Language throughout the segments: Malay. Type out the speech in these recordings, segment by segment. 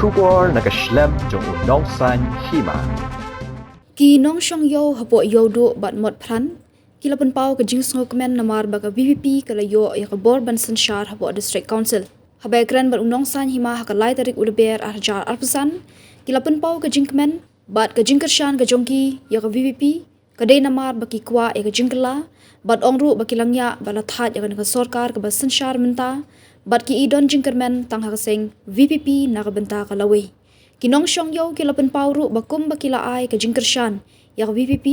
Shugor nakaslem jong unong san hima. Ki nong shong yo hapo yo do bat mot pran kila pen pau ke jing sngo kemen namar baga VVP kala yo ya ke bor ban sanshar hapo district council habai kran bat unong san hima ha kalai tarik uleber arjar arpusan kila pen pau ke jing kemen bat ke jing kershan ke jongki ya ke VVP kadai namar baki kwa ya ke jing kala bat ongru baki langya bala that ya ke sarkar ke bat sanshar menta bat ki idon jing kermen tang ha seng VVP na ke benta kalawi Kinong shong yo kila pen pauru bakum bakila ai ke jingkershan ya VVP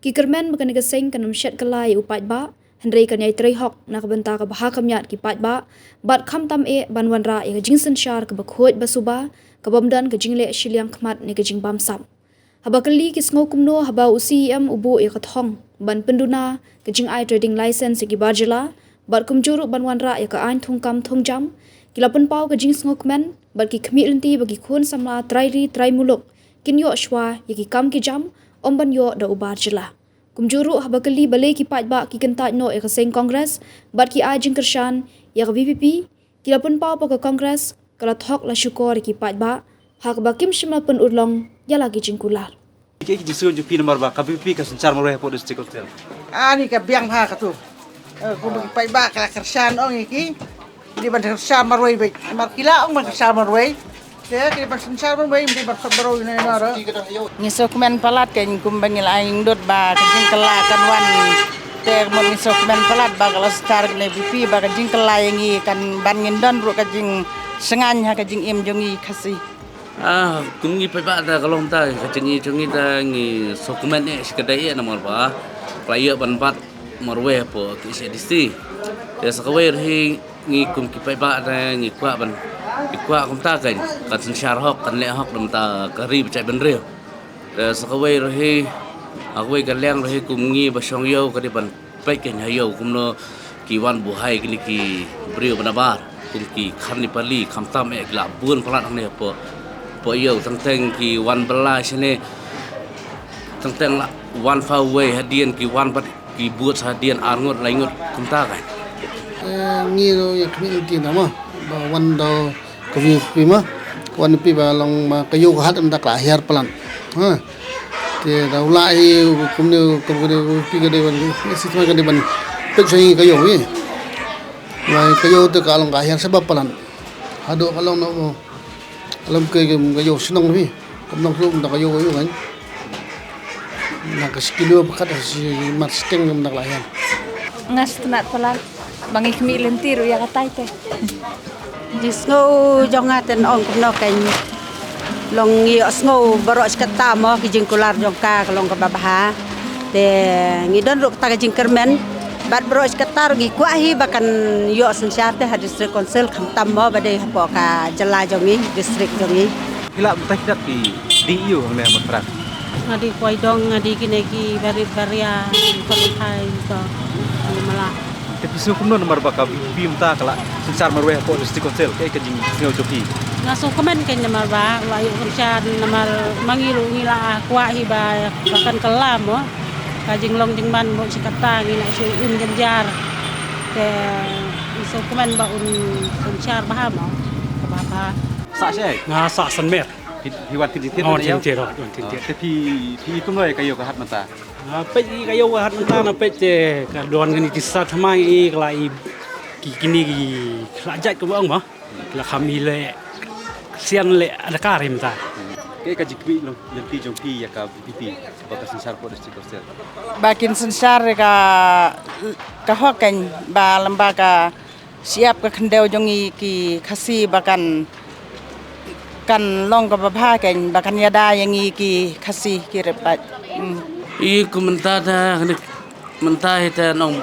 ki kermen bakan seng kanam shet kalai upat ba hendrei kan yai trei hok na benta ka baha kamyat ki pat ba bat kham tam e banwan ra ya jingsen shar ke bakhoj basuba ka bomdan ke jingle shiliang khmat ne ke jingbam sam habakali ki sngo kumno haba UCM ubu e ka thong ban penduna ke jing ai trading license ki barjala bat kumjuru banwan ra ya ka ain thungkam thongjam Kilapun pau ke jing sngo kemen bagi kemi lenti bagi khun samla trairi trai muluk kin yo shwa yaki kam ki jam omban yo da ubar jela kumjuru habakali bale ki pat ba ki kenta no e seng kongres bat ki a jing kershan ya VVP kilapun pau pa ke kongres kala thok la syukor ki pat ba hak bakim shima pun urlong ya lagi jing kular Iki jisu jupi nomor ba KPP ka sencar marweh po district hotel. Ani ka biang ha ka tu. Kudu pai ba ka kershan ong iki. Di bandar Samarway baik, markila ang bandar Samarway. Kaya di bandar Samarway di bandar Samarway na mara. Ngisok men palat kan kumbangil aing dot ba kajing kela kan wan ter mon ngisok men palat ba kalau star ne BP ba kajing kela yangi kan ban ngindon ru kajing sengan ha kajing im jongi khasi. Kungi pa ba da kalong ta kajing jongi da ngi dokumen e sekadai e nomor ba. Playa banpat marwe po KCDC. Ya sakawai ri ngi kum ki pai ba da ngi kwa ban ikwa kum ta kan kan sensyar hok kan le hok dam ta kari bacai ban reu da sakawai ri akwe galeng ri kum ngi ba shong yo ka di ban pai ken hayo kum no ki wan bu hai ki breu banabar kum ki khan ni pali kham tam e la bun plat ang ne po yo tang teng ki wan bala sene tang teng la wan fa way hadian ki wan bat ki buat hadian arngot laingot kum ta kan nghi rồi community nào mà one do community mà one pi ba long ma kayo hat am dak lahir pelan ha te dau lại cũng như pi cái đây ban sistem cái đây ban tự xây kayo ấy mà kayo tự cả long lahir sebab pelan hado kalau no alam kayo senang ni kam lu dak kayo ấy kan nak skill pakat si mat steng am dak lahir ngas tenat pelan bangi kemi lentiru ya katai te Jisngo jongaten ong kumno kan long ngi osngo baro skata mo kijing kular jongka kalong ka babaha te ngidon ru ta kijing kermen bat baro skata ngi kwahi bakan yo sensyar te district council khamtam mo bade hapo ka jela jongi district jongi Hila mutah dak di DU ang ne matrat. Ngadi koi dong ngadi kineki barit baria kolai to malah Tapi sino kumno nomor ba ka bim ta kala sencar marweh po district hotel kay kajing sino joki. ngaso komen kanya marba layu kerja namar mangilu ngila kwa hiba bahkan kelam mo kajing long jingman mo sikata ngila su jenjar ke iso komen ba sencar baham mo ke bapa Sa syai. nga sa sanmer Hiwan titit oh ya. tintir tintir Tapi kumno ay kayo kahat mata. pe kayo hat na pe che ka don ngani kisah thamai i klai kini klajat ke bang ma la khamile sian le ada karim ta Kay kajing kwi long lenti jongki ya ka BP baka sencar po district hotel. bakin sensyar ka hokan ba lembaga siap ka kendau jongi ki khasi bakan kan long ka babha kan bakan yada yangi ki khasi ki repat I komentar dah mentah itu nong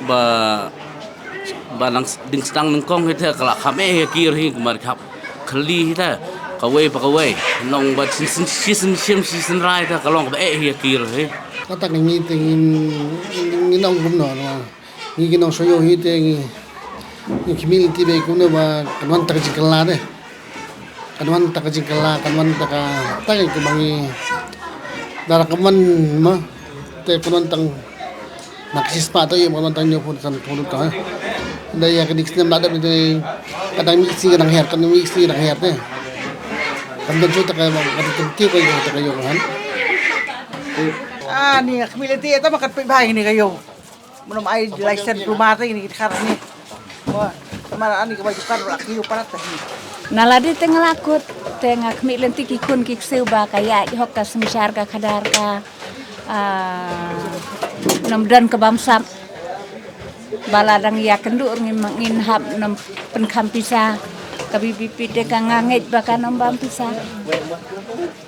ba nang ding stang nang kong itu kalau kami kiri kemar kap kali itu kawai nong ba season rai itu kalau kiri kata ngi te ngi nong gum no ngi nong soyo hi te ngi community be kum no ba kanwan tak jikala de kanwan tak jikala kanwan tak ke bangi darah keman mah te penonton naksis pa to yung penonton nyo pun san tulog ka daya kedik sinam ada itu kadang mixi kadang hair te kan dan juta kayak kan tentu kayo kan. Ni kamilenti ito makan paibahay ni kayo. Manum ay license rumah ini kita karena ni. Wah, kemarin ni kebajukan wala kayo para tahi. Naladi tengah lakut, tengah kamilenti kikun kiksiu ba kaya hok ka semsyar ka kadar ka namdan ke bamsap baladang ya kendur ngin hap nam penkampisa kabibipi de ka ngangit ba ka nam bampisa.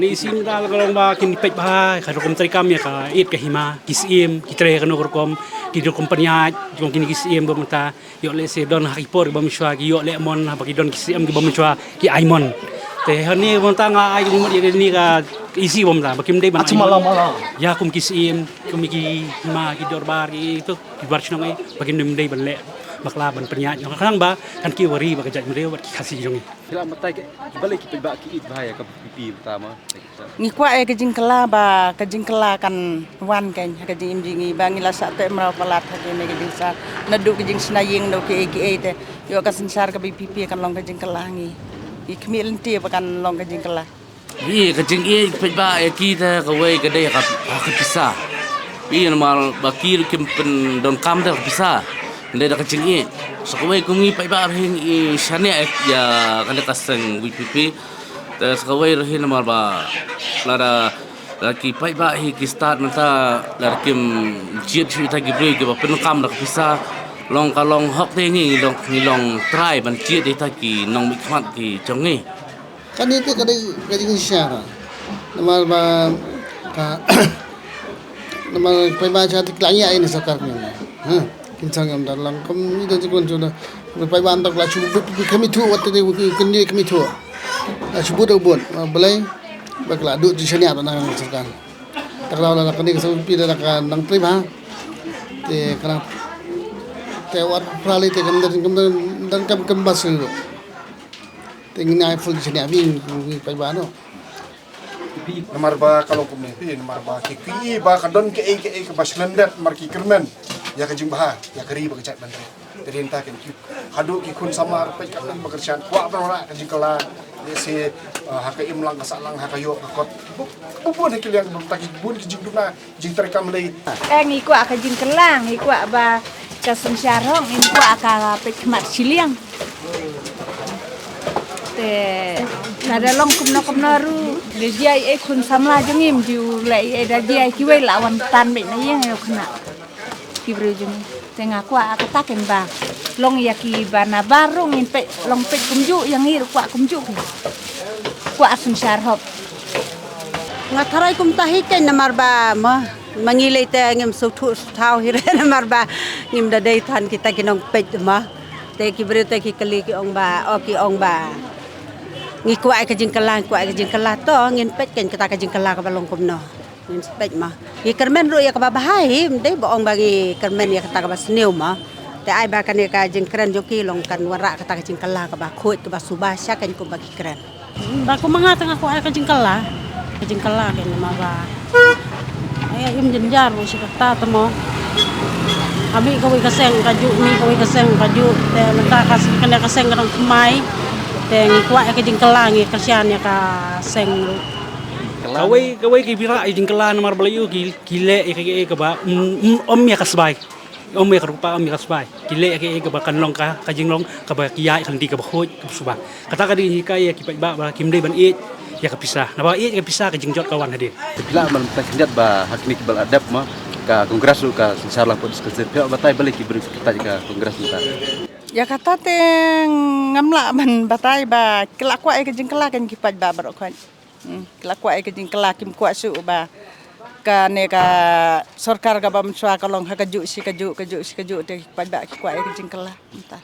Ni isim dal kalong ba kinipet ba karokom trikam ya ka it ka hima kisim kitre kanu korkom kido kompanya jong kini kisim bamta yo le se don hakipor bamshwa ki yo le mon ha bagi don kisim ki bamshwa ki aimon te hani bamta nga ai ni ka isi bamta bakim dei ban malam. ya kum kisim kum ki hima ki dorbar ki itu ki barchno ngai bakim dei ban le bakla ban penyat yang kadang ba kan ki wari ba kajat mreu wat kasih jongi Kila matai ke balik ki ba ki it bahaya ka pipi pertama. Ngi kwa e kajing kala ba kajing kala kan wan kan kajing imjingi ba ngila sa te mra palat ha ke ne kajing sa nadu kajing snaying do ke te yo ka sensar ka pipi kan long kajing kala ngi ikmil ti ba kan long kajing kala. Iya kajing pe ba kita ka wei ka dei ka pisah. Iya normal bakir kimpen don kam da pisah. Ndai da kajing i so ka wei kungi pe ba ring i shane ya kan kaseng WPP ta so ka wei rin normal ba lara laki pe ba hi ki start mata lar kim jiet chi ta gi bre ki ba pen kam da pisah long ka long hok te ngi long try ban jiet ta ki nong mi khat ki chongi. Kan itu kadang siara. Nama ba ka nama paibaca ti klanya ini sakar ni. Kinsang am dalang kam ida jikon jona paiban tak la chubu kami tu wat te kendi kami tu. La chubu do bon belai bakla du jisani ada nang sarkan. Takla la kani ka sabi da ka nang tri ba. Te kana te wat prali te kam dan kam basu. Tingin na full jisani abi paiban no. Nomor ba kalau kumne nomor ba ki ba kadon ke baslendet mar ki kermen ya kajing bah ya keri ba kecak bantre terintah kan ki hadu ki kun samar pe kan bekerjaan kuat ora kajing kala si hakaim lang kasalang hakayo kakot bubun ki yang taki bun kajing duna jing terekam lei Ngi kwa kajing kelang, ngi kwa ba kasemsyar hong, ngi kwa ka pe kmat siliang. Te kada long kumno ru de jai kun samla jengim diu lai da jai ki wei lawan tan be na yang khna ki bre jeng tengah kwa kataken ba long ya ki bana barung in pe long pe kumju yang ngir kwa kumju kwa semsyar hop Ngatarai kum tahi kan namar ba ma mangilai te ngim sutu thau hire namar ba ngim da dei than kita kinong pe ma te ki bre te ki kali ki ong ba o ki ong ba ngi kwa ka jing kala to ngin pet ken kata ka jing kala ka balong kumno ngin pet ma ngi kermen ru ya ka bahai mde boong bagi kermen ya kata ka basneu ma te ai ba kan ka jing keren joki long kan wara kata ka jing kala ka ba khot ka ba subasya kan ko bagi keren ba ko mga tanga ko ay kajing kala ken ma ba ay im jenjar mo si kata tamo kami kawai kaseng kaju te mata kaseng kan kumai teng kwa ka jingkala ngi kasian ya ka seng kawai ki bira jingkala nomor belayu gile ke ba om ya kasbai om ya rupa om ya kasbai gile ke ba kan long ka jinglong ka ba kiai kan di ka ba khoj ka suba kata ka di ka ya ki ba kim dei ban it ya ka pisah na ba it ka pisah ka jingjot kawan hadir Bila man takinjat ba hakni bal adab ma ka kongres ka inshallah pot diskusi pia batai balik ki beri kita ka kongres kita. ya kata teng ngamla man batai ba kelak kwa ka jingkala kan kipat ba barok kan kelak kwa ka jingkala kim kwa su ba ka ne ka sarkar ka bam swa ka long ha kaju te kipat ba kwa ka jingkala entar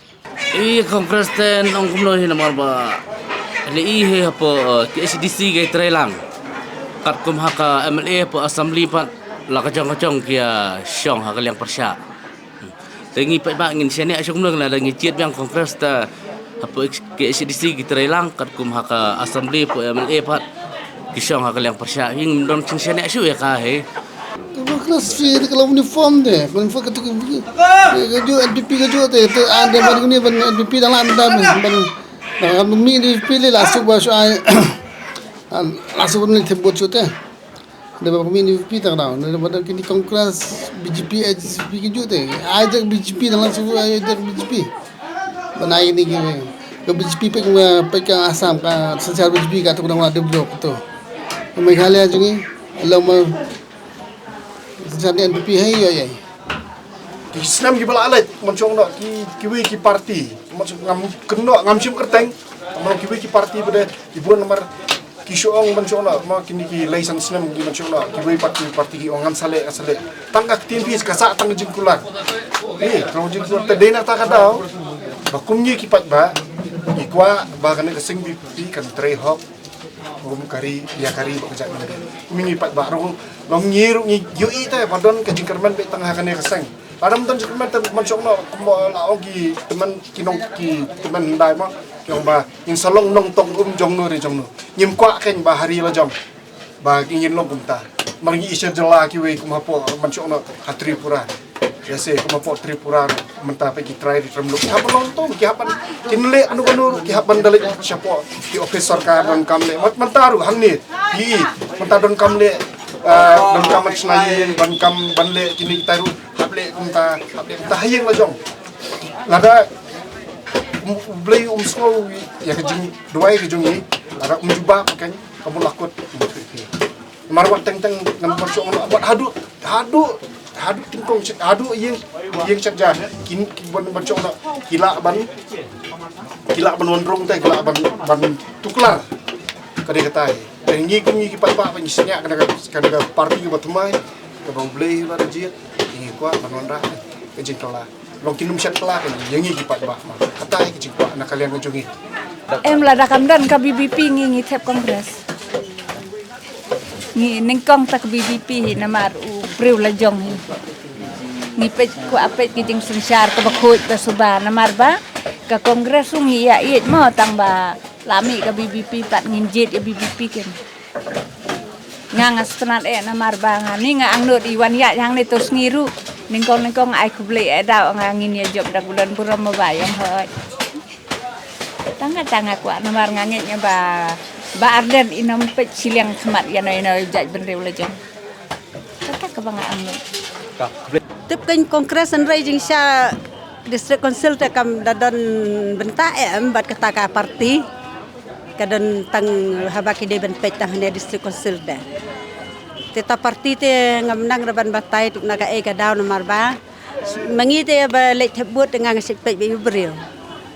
Kongres ten ong kumno hi namar ba LI he apa KSDC ke Trelang kat kum haka MLA apa assembly pat la kacang kia syong haka liang persya tengi pat ba ngin sene asyuk mung la ngi ciet yang kongres ta apa KSDC ke Trelang kat kum haka assembly apa MLA pat ki syong haka liang persya hing don cing sene asyuk ya ka he Kelas fee kalau uniform deh, uniform ketuk kaju NPP kaju teh, ada baru ni NPP dalam dah, baru mi ni pilih lah sebab soal langsung ni tebut cuti. Dapat kami ni VP tak tahu. Dapat kini kongres BJP SJP kejut tu. Ada BJP dan langsung ada BJP. Benai ni ke BJP pegang Assam ka secara BJP kat tu orang ada blok tu. Meghalaya jungi lama secara NPP hai ya. Islam ki bala alat macam nak kiwi ki parti macam ngam sim kerteng mau kiwi ki parti pada ibu nomor Kishoong mencoba mak kini ki license nem ki mencoba kiwi parti ki ongan sale tangkak timpi kasak tang jingkulan kalau jingkulan tadi nak tak ada bakumnya ki pat ba ikwa ba kan kesing bi kan tray hop kari bekerja dengan mingi pat ba long nyiru ni yui ta padon ke jingkerman be tengah kan keseng padam ton jingkerman mencoba laong ki teman kinong ki teman dai ma yang ba in salong nong tong jong nu nyim kwa ken ba hari la jong ba ingin long kumta margi isya jela ki we kumapo mencoba hatri pura ya se kumapo tripura menta pe ki try di tremluk ha penonton ki hapan kinle anu ki hapan dalik siapo ki officer ka don kamle mentaru hangni ki menta don kamle don kamat snayin banle kini taru hable kumta hayeng la jong lada beli umsko ya kejing duai kejung ni ada umjuba pakai kamu lakut marwat teng ngam perso buat hadu tingkong hadu yang cerja kin bon perso kila ban wondrong teh kila ban tuklar kade katai dan ngi pat pa penyisnya kada parti ke batumai ke bang beli la rejit ngi kwa ban wondra kejing kala long kinum syat kala yang ngi pat ba katai kejing kwa nak kalian ngejungi em là đã cầm đơn ka BBP ngi thep kongres ngi ningkong tak BBP na mar u breu la jong ngi pe ko apet ki jing sensar ka bakoi ta suba na mar ba ka kongres ngi ya it mo tang ba lami ka BBP pat nginjet ya BBP ken ngang astnat na mar ba ngani nga ang not iwan ya yang ne tos ngiru ningkong ai ku ble da ngangin ya job dak bulan pura mabayang hoy tanga kwa na mar ngangit nya ba arden inom pe siliang khmat ya noi jaj benreu la jong kata ka banga ang Tiếp kênh Congress and Raging Sha District Council te kam dadon benta bat kata ka parti kadon tang habaki de ben pet tang District Council de teta parti te ngam nang raban batai tuk naga e ka daw nomor ba mangi te ba le thebut dengan ngasik pet be bril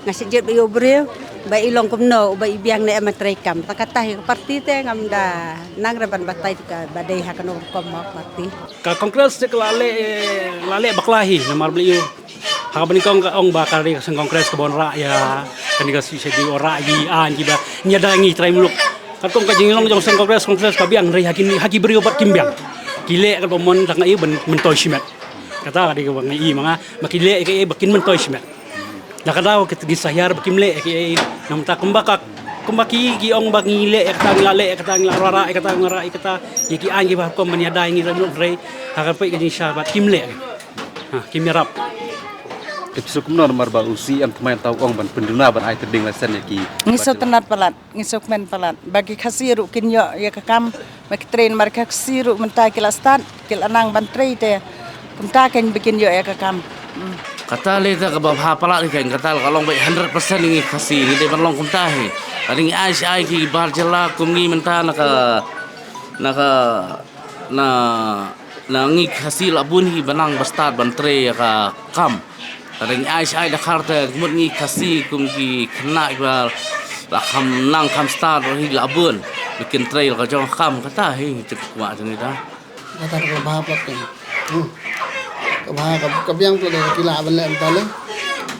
ngasik jet be bril ba ilong kumno ba ibiang ne amatrekam takata parti te ngam da nang raban batai ka badai ha kanu kom parti ka kongres te lale baklahi namar beliau ha bani kong ong bakari sang kongres kebon raya kan ga si di ora gi an gi ba nyada ngi trai muluk kan kong ka jinglong jong sang kongres kabiang ri haki beri obat kimbiang kile kan pomon tang ai ben mentoi simet kata di ka ngi manga makile ke bakin mentoi simet nakadaw ket gisayar bakimle ke namta kumbaki gi ong bangile kata ngale kata nglara kata ngara kata yiki angi ba kom maniada ngi ramlo rei hakan pe ke sahabat kimle ha kimirap episode kumno nomor ba usi am temain tau ong ban penduna ban ai terding lesen yaki ngisok tenat palat ngisok men palat bagi khasiru kinyo ya kakam mak train mar khasiru menta kilastan kil anang ban trei te kumta ken bikin yo ya kakam kata leta ka babha pala ni kan kata kalong ba 100% ngi khasi ni de ban long kum tahi ani ai ki bar jela kum ngi menta na ngi khasi labun hi banang bastad ban tre ka kam ani ai da kharta mut ngi khasi kum ki khna ba la kham nang kham stad hi labun bikin tre ka jong kham kata hi cek wa jeng ida kata ka bahap lak kabiang tu dah kila balik entale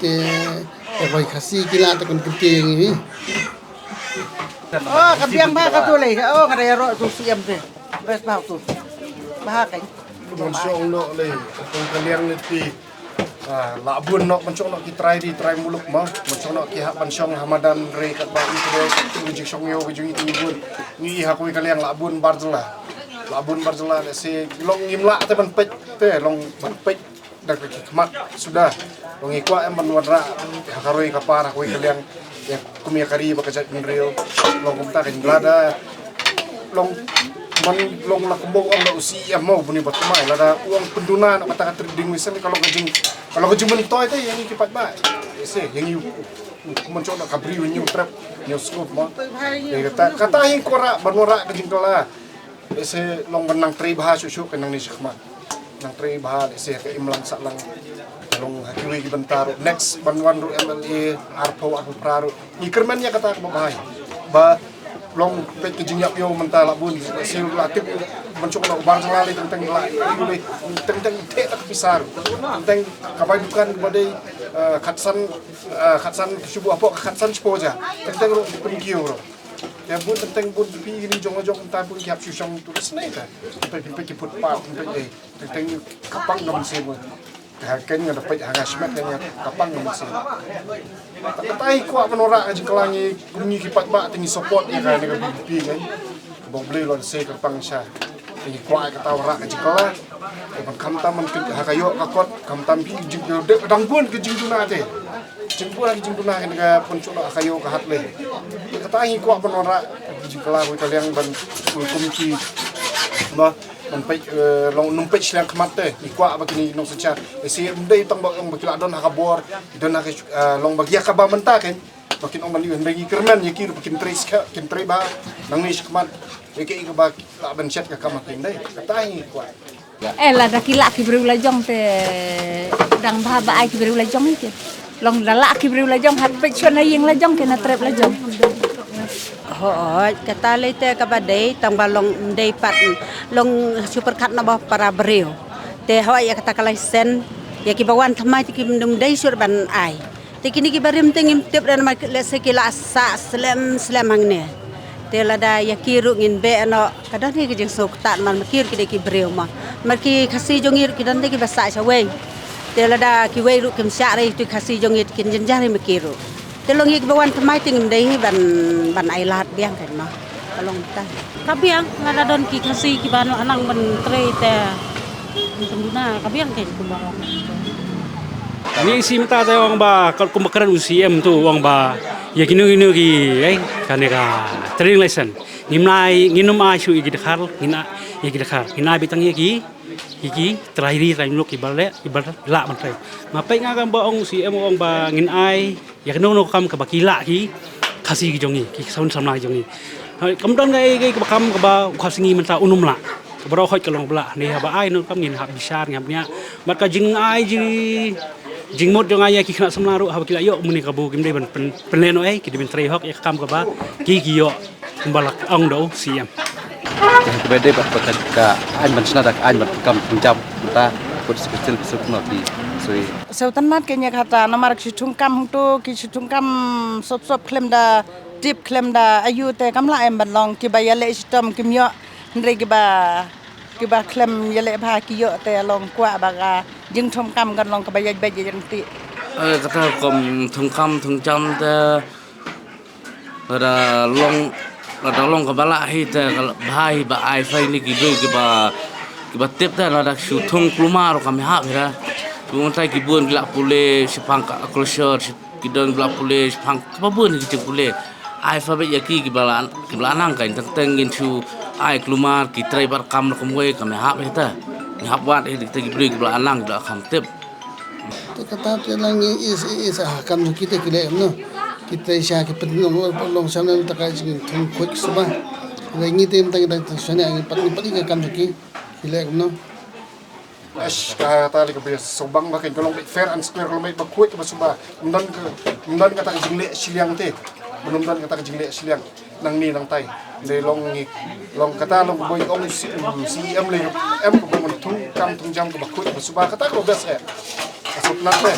te koi khasi kila ta kon kiti ngi oh kabiang ba ka tu le oh kada ro tu siam te bes ba tu ba kai Monsong no le tong kaliang ni labun no monsong no ki try muluk ma monsong no ki ha pansong hamadan re kat ba itu de song yo ju itu bun ni ha ko kaliang labun barzela se long ngimla te ban pet te long ban pet dak khmat sudah long ikwa em ban wadra hakaroi kapara ko kaliang ya kumia kari bakajat benreo long kumta kan glada long nak kumbau ang usia mau buni batmai lada uang penduna nak kata trading misalnya kalau kajing mentoy teh yang kipat ba yang you mencoba kabri when you trap new scope mo kata hing kora banora kajing kala long benang tri bahas susu kenang ni syakma nang tri bahas ke imlang saklang long hakiwi bentar next banwan ru MLA arpo aku praru ikermannya kata ke bahai ba long pet kejinyak yo mentala bun sil latip mencoba ubang selali tentang boleh tentang tak pisar tentang kapai bukan badai khatsan subuh apa khatsan spoja tentang ro penigio ro ya bun tentang bun pi ni jong entah pun kiap susong tulis nai ta pe put pa tentang kapang nom sebo kaken nga dapat hangasmet nga kapang nom sebo tatai kuat menora aja kelangi bunyi kipat bak tinggi support ya kan dengan BBP kan bong beli lon se kapang sya tinggi kuat kata ora aja kelah kam tam ke hakayo kakot kam tam pi jing dang pun ke jing tuna te jing pun lagi jing tuna kan ga pun cula hakayo ka hat le katai kuat menora jing kelah ko kaliang ban komiti ba sampai long numpet silang kemate ikwa begini nong seca si mdai tong bang bakila don hakabor don hak long bagia ka ba menta kan bakin ong mani hengi kerman yakir bakin trace ka kin ba nang ni kemat iki ka ba la ban chat ka kamat dai katai ikwa lah dah kilak ki berulah jong te dang bah ba ai ki berulah jong iki long lalak ki berulah jong hat peksion ayeng la jong kena trap la jong Hoi, kata lete kabadai tang balong ndai pat long superkat na ba para breu. Te hoi ya kata kalaisen ya ki bawan thamai ti ki ndai sur ban ai. Te kini ki barim tengim tip dan ma lese ki la sa slam hangne. Te lada ya ki ru ngin be no kadang ni ki jeng sok tat man makir ki de ki breu ma. Mar ki khasi jongir ki dan ki basa sa wei. Te lada ki wei ru kim sya re tu khasi jongir kin jenjare makiru. Telong ik bawan thamai tingim dai ban ai lat biang kan ma kalong ta Kabiang lada don ki kasi ki bano anang menteri te penduna kabiang ke kumbarong. Ni isi mata saya orang ba kalau kumakaran UCM tu orang ba ya kini ki kaneka training lesson ngimnai nginum asu iki dekhar ngina iki dekhar ngina bitang iki terakhir time lo ibarat la menteri ngapai ngagam ba ong UCM orang ba ngin ai ya kenu kam ka bakila ki kasi ki jongi ki saun samna ki jongi kam don gai ka kam ka ba khasingi menta unum la ka bro khoi ka long bla ni ba ai no kam ngin hab bisar ngapnya mat ka jing ai jing mod jong ai ki khna samna ru hab kila yo muni ka bu kim dei ban penleno ai ki ben trei hok ya kam ka ba ki yo kumbalak ong do siam Kebede bakat ka an man snadak an man kam jam ta put sekecil not di sui Sautan mat kenya kata namar ki tungkam tu ki tungkam sop klem da tip klem da ayu te kamla em ban long ki ba yale sistem kim yo ndre ki ba klem yale ba ki yo te long kwa ba ga jing tungkam gan long ka ba yaj ba jeng ti kata kom thungkam thungjam te ada long ka bala hi te bhai ba ai fai ni ki ba tip te ada syutung klumar kami ha bera Buntai kibun gelap pule sepang closure kidon gelap pule sepang kabun ki pule ai fa be yaki kibalan anang kain teng insu ai klumar ki trai bar kam komwe kami ha beta ni habwat e dik tegi bli kibala anang da kam tip kata te lang is kam kita kile no kita sya ki penong long samna ta ka jing thum quick suba ngi tem tang tang sone ngi pati ka kam ki kile no kata lagi biasa sobang makin kalau fair and square kalau baik bakuat ke basuba mundan kata jingle siliang te mundan kata jingle siliang nang ni nang tai de long kata long boy ong si em le em ko mon tung kam tung jam ke bakuat basuba kata ko bes asop nak le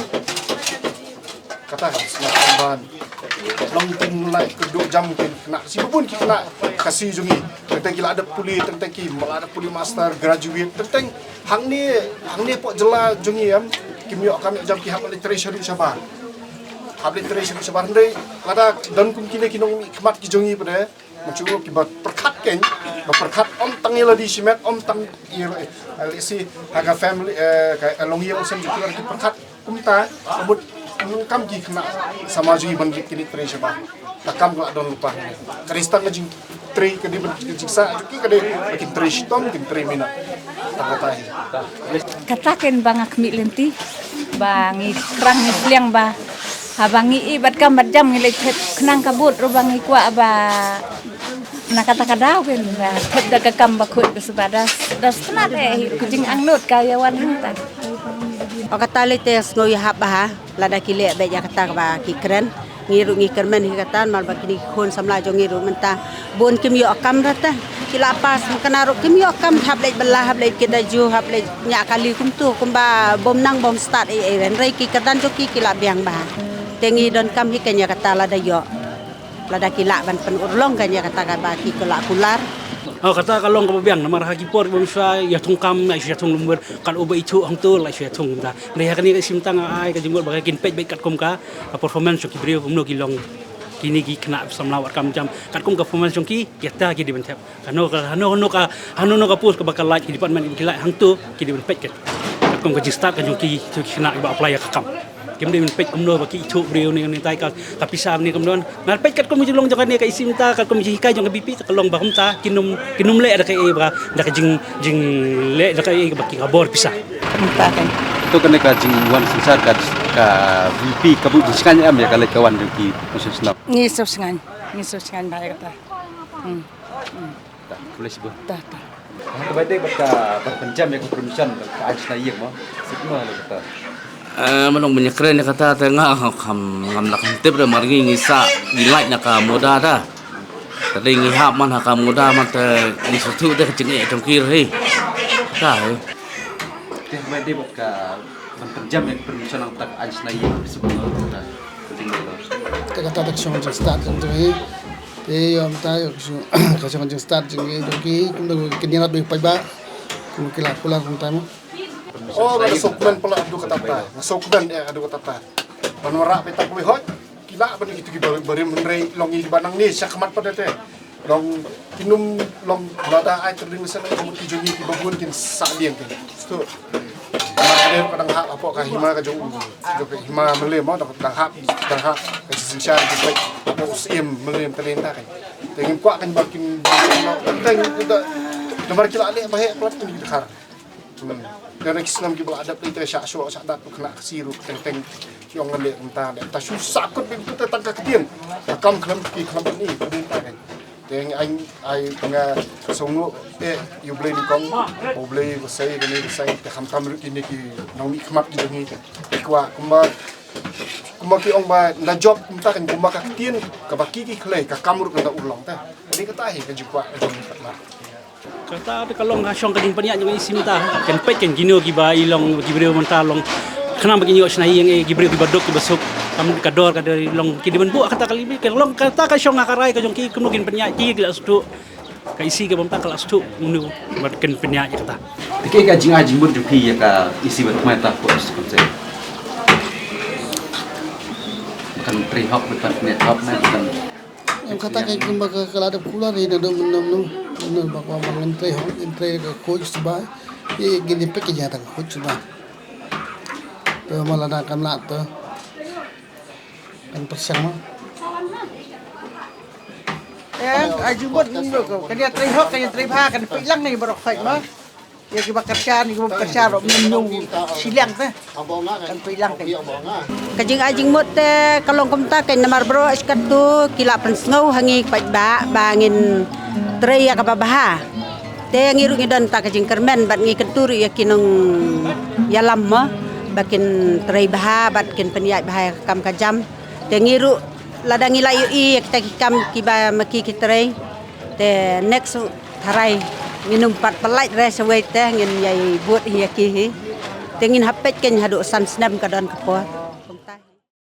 kata nak ban long ting lai ke 2 jam ke nak si pun ki nak kasih jungi tentang kila ada puli tentang ki malah ada puli master graduate tentang hang ni pok jela jungi kim yo kami jam ki hab literature sabar ndai lada dan kum kile kinong khmat ki jungi pada mencuba ki perkat ken perkat om tangi la di simet om tang si haga family long ye osem jukuran ki perkat kumta sebut kam ki khna sama jungi ban ki literature ba takam la don lupa kristen ngajing tri ke di siksa ki ke di makin tri stom kin tri mina tahi Katakan bang akmi lenti, bang kerang isliang ba, abangi ibat kambat jam ngilai kenang kabut, rubangi kuat ba. Nakata-kada kan, tep daga kamba kut kesebadas, das tenat kucing angnut karyawan kita. Okatali te snow yahap bah, lada kile be jakata ba kikren. Ngiru ngikermen hikatan mal bakini khon samla jo ngiru menta bon kimyo akam rata kila pas kanaro kimyo akam hablej belah hablej kedaju hablej nya kali kumtu kumba bom nang bom start ren rei ki kadan jo ki kila biang ba tengi don kam hikanya kata lada yo lada kila ban pen urlong kanya kata ba ki kula kular. Oh kata kalong kebabiang nama hakipor bangsa ya tungkam ai ya tung lumber kan oba itu hang tu lai ya tung ta reha kani sim tang ai ka jimur bagai kin pej bet kat kom ka performance ki brio kumno ki long kini ki kena samlawat kam jam kat kom ka performance ki yata ki di bentep hano ka pus ka bakal laj ki department ki lai hang tu ki di pej kat kom ka start ka ki kena ba apply ka kam kim dia pej kumno baki itu brio ni tai ka pisam ni kumnon ngal pej kat kom julong jangan ni ka isim ta kat kom hikai jong bipi ta kalong ba ta kinum le ada ka e ba da ka jing le da ka e baki kabor pisah Entah kan. Itu kan ka jing wan sensar ka VP kabut diskanya am ya kala kawan ki musim snap. Ngisap sengan bahaya kata. Boleh sebut. Dah. Kebaik baka berpenjam ya ke production ka ajna yek mo. Sigma la kata. Manong menyekren ni kata tengah ngam nak hentip dah margi ngisa gilai nak muda dah. Tadi ngihap man hak muda man te nisutu dah kecengek congkir hei. Dah. Teh kebaik baka berpenjam ya ke production ang tak ajna yek sebelum kita. Kata action start tu he te yom ta yo action start jeng ki kum do kinira do pai ba kum kila kula kum tamu. oh ada sokmen pula adu katata sokmen adu katata panora peta kuwi hot kila ban gitu ki bari menrei longi banang ni sakmat pada te long kinum long lada ai terding sana kamu tijungi ki babun kin sadiang kin tu ada kadang hak apa ka hima ka jong hima melem mo kadang hak ka sinsar ki apa usim melem talenta kan tengin kwa kan bakin teng nomor kila ale bahe plat ni dikhar Karena Islam kita ada pelita syaksyuk syadat kena kesiru teng-teng yang ngelek entah tak susah kot begitu tangka kedian akam kelam ni perintah kan teng ai tengah songo you boleh ni kong boleh besai te kham rutin ki nong ni khmat ni ni kwa kumba ki ong ba na job kumta kan kumba ka kedian ka baki ki khlei ka kamur ka ulang ta ni kata hi ka jumpa lah kata ada kalong hasyong kading paniak jong isim ta kan pej kan gino ki ba ilong ki brio monta long kena bagi nyok snai yang ki brio ki badok ki besuk kam kador ka dari long ki diben bu kata kali bi long kata ka syong akarai ka jong ki kuno kin paniak ki la stu ka isi ka bomta kala stu munu bad ken paniak kata Tiki ka jing ajing bud pi ya ka isi bat mata ko konsep kan prehop betat net hop na kan kata kay kumba ka kalada pula ni do menum bakwa mengentre ke coach subai ye gini peke jata coach subai to malada kan lat to kan persama ajubot ndo ko kanya trihok kanya tripha kan pilang ni barok fight ma ya ki bakarsa ni ko bakarsa ro nyung silang teh kan pilang kan Kajing ajing mot te kalong kumta kay namar bro iskatu kila pensngau hangi pajba bangin treya kababaha te ngiru ngidon ta kajing kermen bat ngi kentur ya kinong yalam mo bakin trei baha bat kin peniat baha kam kajam te ngiru ladang ilayu i kita kikam kiba maki kitrei te next tharai minum pat pelait resawai te ngin yai buat hi ki tengin hapet ken hadu san snam kadon kapo